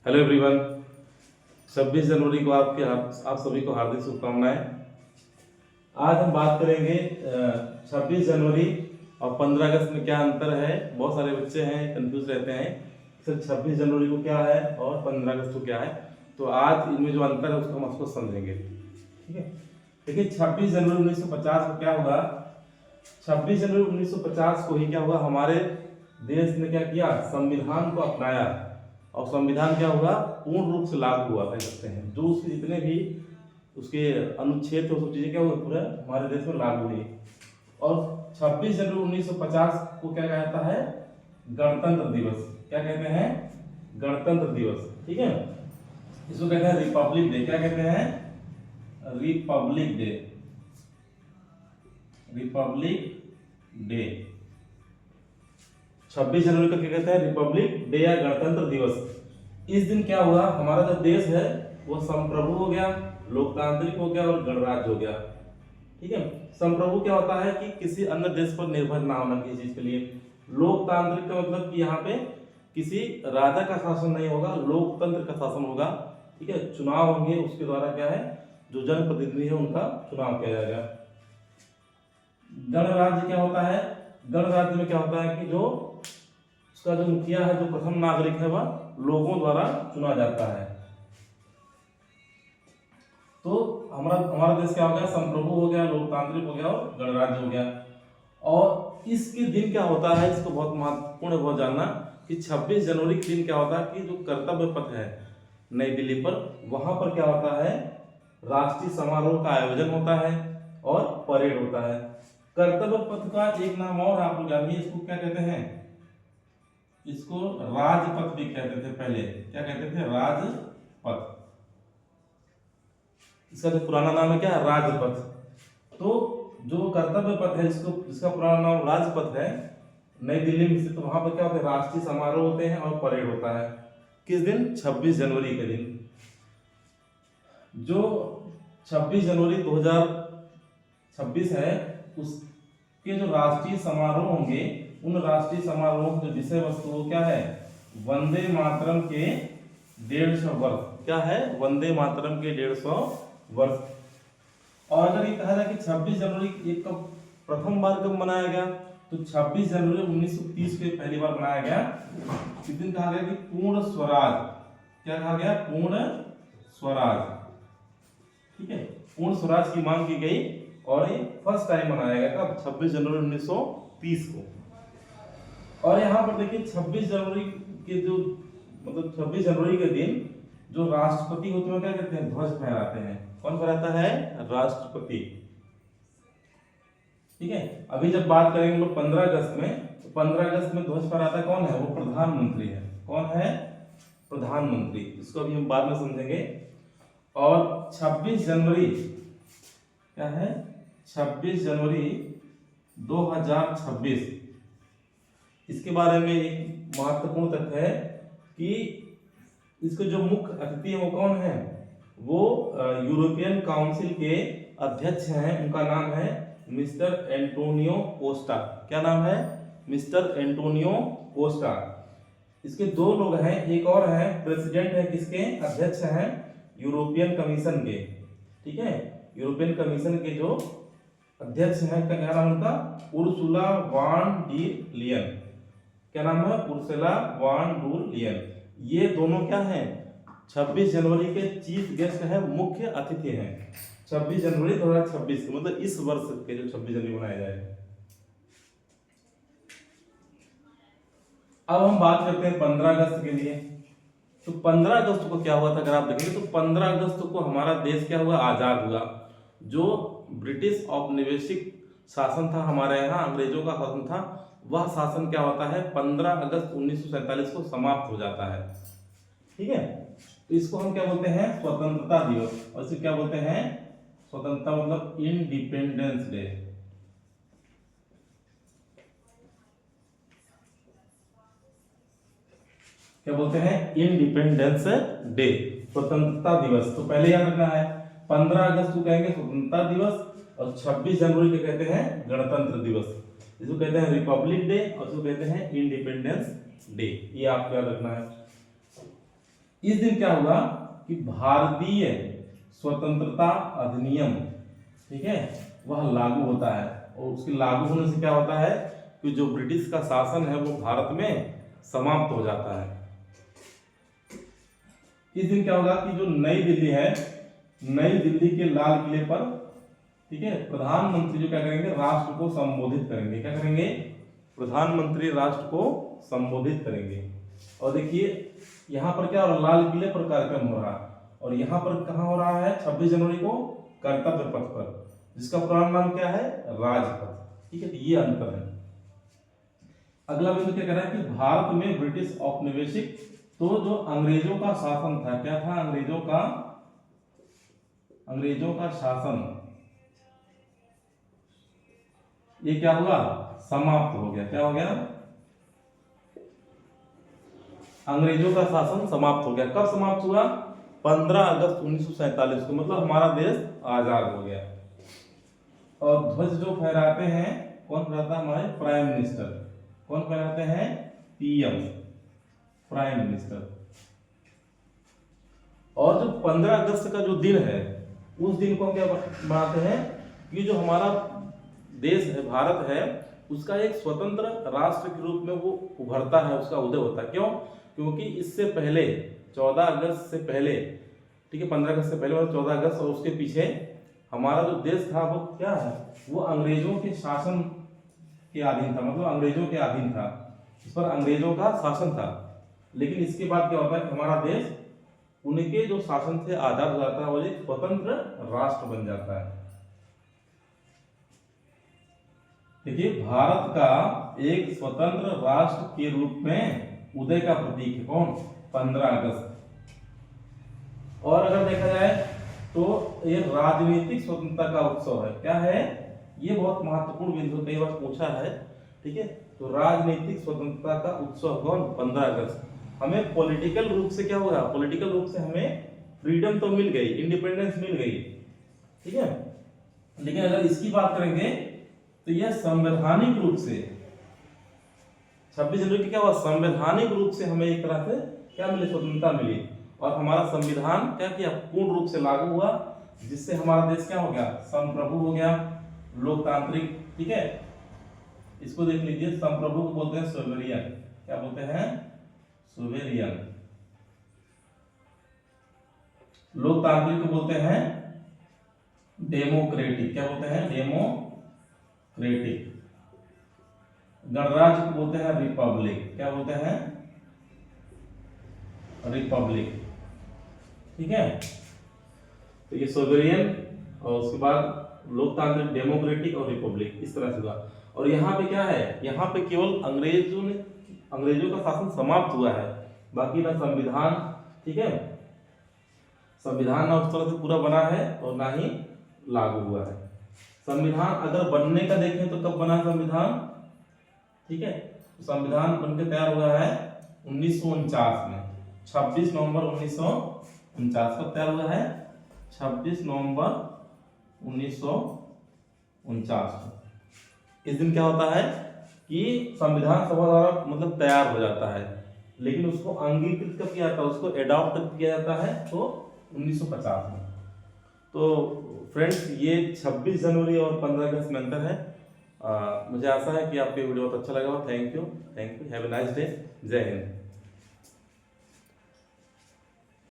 Hello everyone. 26 जनवरी को आप सभी को हार्दिक शुभकामनाएं। आज हम बात करेंगे 26 जनवरी और 15 अगस्त में क्या अंतर है। बहुत सारे बच्चे हैं कंफ्यूज रहते हैं सर 26 जनवरी को क्या है और 15 अगस्त को क्या है। तो आज इनमें जो अंतर है उसको हम उसको समझेंगे। ठीक है, देखिए 26 जनवरी 1950 को क्या हुआ। 26 जनवरी 1950 को ही क्या हुआ, हमारे देश ने क्या किया, संविधान को अपनाया और संविधान क्या हुआ, पूर्ण रूप से लागू हुआ कह सकते हैं। जो उसके जितने भी उसके अनुच्छेद थे वो सब चीजें क्या हुआ पूरे हमारे देश में लागू हुई। और 26 जनवरी 1950 को क्या कहता है, गणतंत्र दिवस। क्या कहते हैं, गणतंत्र दिवस। ठीक है, इसको कहते हैं रिपब्लिक डे। क्या कहते हैं, रिपब्लिक डे। रिपब्लिक डे 26 जनवरी को क्या कहते हैं, रिपब्लिक डे या गणतंत्र दिवस। इस दिन क्या हुआ, हमारा जो देश है वो संप्रभु हो गया, लोकतांत्रिक हो गया और गणराज्य हो गया। ठीक है, संप्रभु क्या होता है कि किसी अन्य देश पर निर्भर ना होना किसी चीज के लिए। लोकतांत्रिक का मतलब कि यहाँ पे किसी राजा का शासन नहीं होगा, लोकतंत्र का शासन होगा। ठीक है, चुनाव होंगे, उसके द्वारा क्या है, जो जनप्रतिनिधि है उनका चुनाव किया जाएगा। गणराज्य क्या होता है, गणराज्य में क्या होता है कि जो उसका जो मुखिया है, जो प्रथम नागरिक है, वह लोगों द्वारा चुना जाता है। तो हमारा देश क्या हो गया, संप्रभु हो गया, लोकतांत्रिक हो गया और गणराज्य हो गया। और इसके दिन क्या होता है, इसको बहुत महत्वपूर्ण है बहुत जानना कि 26 जनवरी के दिन क्या होता है कि जो कर्तव्य पथ है नई दिल्ली पर, वहां पर क्या होता है, राष्ट्रीय समारोह का आयोजन होता है और परेड होता है। कर्तव्य पथ का एक नाम और आप लोग जानिए, इसको क्या कहते हैं, इसको राजपथ भी कहते थे पहले। क्या कहते थे, राजपथ। इसका जो पुराना नाम है क्या, राजपथ। तो जो कर्तव्य पथ है इसका पुराना नाम राजपथ है, नई दिल्ली में स्थित। तो वहां पर क्या होता है, राष्ट्रीय समारोह होते हैं और परेड होता है। किस दिन, 26 जनवरी के दिन। जो 26 जनवरी 2026 है उसके जो राष्ट्रीय समारोह होंगे, उन राष्ट्रीय समारोह की जो विषय वस्तु वो क्या है, वंदे मातरम के 150 वर्ष। क्या है, वंदे मातरम के 150 वर्ष। और अगर ये कहा जाए कि 26 जनवरी एक कब प्रथम बार कब मनाया गया, तो 26 जनवरी 1930 को पहली बार मनाया गया। इस दिन कहा गया कि पूर्ण स्वराज। क्या कहा गया, पूर्ण स्वराज। ठीक है, पूर्ण स्वराज की मांग की गई और ये फर्स्ट टाइम मनाया गया कब, 26 जनवरी 1930 को। और यहाँ पर देखिए 26 जनवरी के जो मतलब 26 जनवरी के दिन जो राष्ट्रपति होते हैं क्या कहते हैं, ध्वज फहराते हैं। कौन फहराता है, राष्ट्रपति। ठीक है, अभी जब बात करेंगे लोग 15 अगस्त में, तो 15 अगस्त में ध्वज फहराता कौन है, वो प्रधानमंत्री है। कौन है, प्रधानमंत्री। इसको अभी हम बाद में समझेंगे। और 26 जनवरी क्या है, 26 जनवरी 2026, इसके बारे में एक महत्वपूर्ण तथ्य है कि इसके जो मुख्य अतिथि है वो कौन है, वो यूरोपियन काउंसिल के अध्यक्ष हैं। उनका नाम है मिस्टर एंटोनियो कोस्टा। क्या नाम है, मिस्टर एंटोनियो कोस्टा। इसके दो लोग हैं, एक और है प्रेसिडेंट है, किसके, अध्यक्ष हैं यूरोपियन कमीशन के। ठीक है, यूरोपियन कमीशन के जो अध्यक्ष हैं, क्या नाम उनका, उर्सुला वान डी लियन। क्या नाम है, उर्सुला वान डू लियन। ये दोनों क्या हैं, 26 जनवरी के चीफ गेस्ट हैं, मुख्य अतिथि हैं। 26 जनवरी 2026 मतलब इस वर्ष के जो 26 जनवरी मनाया जाएगा। अब हम बात करते हैं 15 अगस्त के लिए। तो 15 अगस्त को क्या हुआ था, अगर आप देखेंगे तो 15 अगस्त को हमारा देश क्या हुआ, आजाद हुआ। जो ब्रिटिश औपनिवेशिक शासन था हमारे यहाँ, अंग्रेजों का शासन था, वह शासन क्या होता है 15 अगस्त 1947 को समाप्त हो जाता है। ठीक है, तो इसको हम क्या बोलते हैं, स्वतंत्रता दिवस। और इसे क्या बोलते हैं, स्वतंत्रता मतलब इंडिपेंडेंस डे। क्या बोलते हैं, इंडिपेंडेंस डे, स्वतंत्रता दिवस। तो पहले याद रखना है, 15 अगस्त को कहेंगे स्वतंत्रता दिवस और 26 जनवरी को कहते हैं गणतंत्र दिवस। इसको कहते हैं रिपब्लिक डे और इसको कहते हैं इंडिपेंडेंस डे। ये आपको याद रखना है। इस दिन क्या होगा कि भारतीय स्वतंत्रता अधिनियम, ठीक है, वह लागू होता है। और उसके लागू होने से क्या होता है कि जो ब्रिटिश का शासन है वो भारत में समाप्त हो जाता है। इस दिन क्या होगा कि जो नई दिल्ली है, नई दिल्ली के लाल किले पर, ठीक है, प्रधानमंत्री जो क्या करेंगे, राष्ट्र को संबोधित करेंगे। क्या करेंगे? प्रधानमंत्री राष्ट्र को संबोधित करेंगे। और देखिए यहाँ पर क्या हो रहा है, लाल किले पर कार्यक्रम हो रहा है, और यहाँ पर कहाँ हो रहा है, 26 जनवरी को कर्तव्य पथ पर, जिसका पुराना नाम क्या है, राजपथ। ठीक है, ये अंतर है। अगला बिंदु क्या कह रहा है कि भारत में ब्रिटिश औपनिवेशिक, तो जो अंग्रेजों का शासन था, क्या था, अंग्रेजों का शासन, ये क्या हुआ, समाप्त हो गया। क्या हो गया? अंग्रेजों का शासन समाप्त हो गया। कब समाप्त हुआ? 15 अगस्त 1947 को, मतलब हमारा देश आजाद हो गया। और ध्वज जो फहराते हैं, कौन फहराता है? हमारे प्राइम मिनिस्टर। कौन फहराते हैं? PM, prime minister. और जो 15 अगस्त का जो दिन है, उस दिन को क्या मनाते हैं कि जो हमारा देश है, भारत है, उसका एक स्वतंत्र राष्ट्र के रूप में वो उभरता है, उसका उदय होता है। क्यों? क्योंकि इससे पहले 14 अगस्त से पहले, ठीक है, 15 अगस्त से पहले और 14 अगस्त और उसके पीछे हमारा जो देश था वो क्या है, वो अंग्रेजों के शासन के अधीन था, मतलब अंग्रेजों के अधीन था, इस पर अंग्रेजों का शासन था। लेकिन इसके बाद क्या होता है कि हमारा देश उनके जो शासन से आजाद हो जाता है और एक स्वतंत्र राष्ट्र बन जाता है। देखिए, भारत का एक स्वतंत्र राष्ट्र के रूप में उदय का प्रतीक है कौन? 15 अगस्त। और अगर देखा जाए तो ये राजनीतिक स्वतंत्रता का उत्सव है। क्या है? ये बहुत महत्वपूर्ण बिंदु, कई बार पूछा है, ठीक है। तो राजनीतिक स्वतंत्रता का उत्सव कौन? 15 अगस्त। हमें पॉलिटिकल रूप से क्या होगा, पॉलिटिकल रूप से हमें फ्रीडम तो मिल गई, इंडिपेंडेंस मिल गई, ठीक है। लेकिन अगर इसकी बात करेंगे तो यह संवैधानिक रूप से 26 जनवरी की क्या हुआ, संवैधानिक रूप से हमें एक तरह से क्या मिली, स्वतंत्रता मिली। और हमारा संविधान क्या किया, पूर्ण रूप से लागू हुआ, जिससे हमारा देश क्या हो गया, संप्रभु हो गया, लोकतांत्रिक, ठीक है। इसको देख लीजिए, संप्रभु को बोलते हैं सोवेरियन। क्या बोलते हैं? सोवेरियन। लोकतांत्रिक को बोलते हैं डेमोक्रेटिक। क्या बोलते हैं? डेमोक्रेटिक। गणराज्य को बोलते हैं रिपब्लिक। क्या बोलते हैं? रिपब्लिक, ठीक है। तो ये सोवेरियन और उसके बाद लोकतांत्रिक, डेमोक्रेटिक और रिपब्लिक, इस तरह से हुआ। और यहाँ पे क्या है, यहाँ पे केवल अंग्रेजों का शासन समाप्त हुआ है, बाकी ना संविधान, ठीक है, संविधान ना उस तरह से पूरा बना है और ना ही लागू हुआ है। संविधान अगर बनने का देखें तो कब बना संविधान, ठीक है, तो संविधान बनकर तैयार हुआ है 1949 में, 26 नवंबर 1949 को तैयार हुआ है, 26 नवंबर 1949 को। इस दिन क्या होता है कि संविधान सभा द्वारा मतलब तैयार हो जाता है, लेकिन उसको अंगीकृत कब किया जाता है, उसको एडॉप्ट कब किया जाता है, तो 1950 में। तो फ्रेंड्स, ये 26 जनवरी और 15 अगस्त में अंतर है। मुझे आशा है कि आपको वीडियो बहुत अच्छा लगा। Thank you, have a nice day. जय हिंद।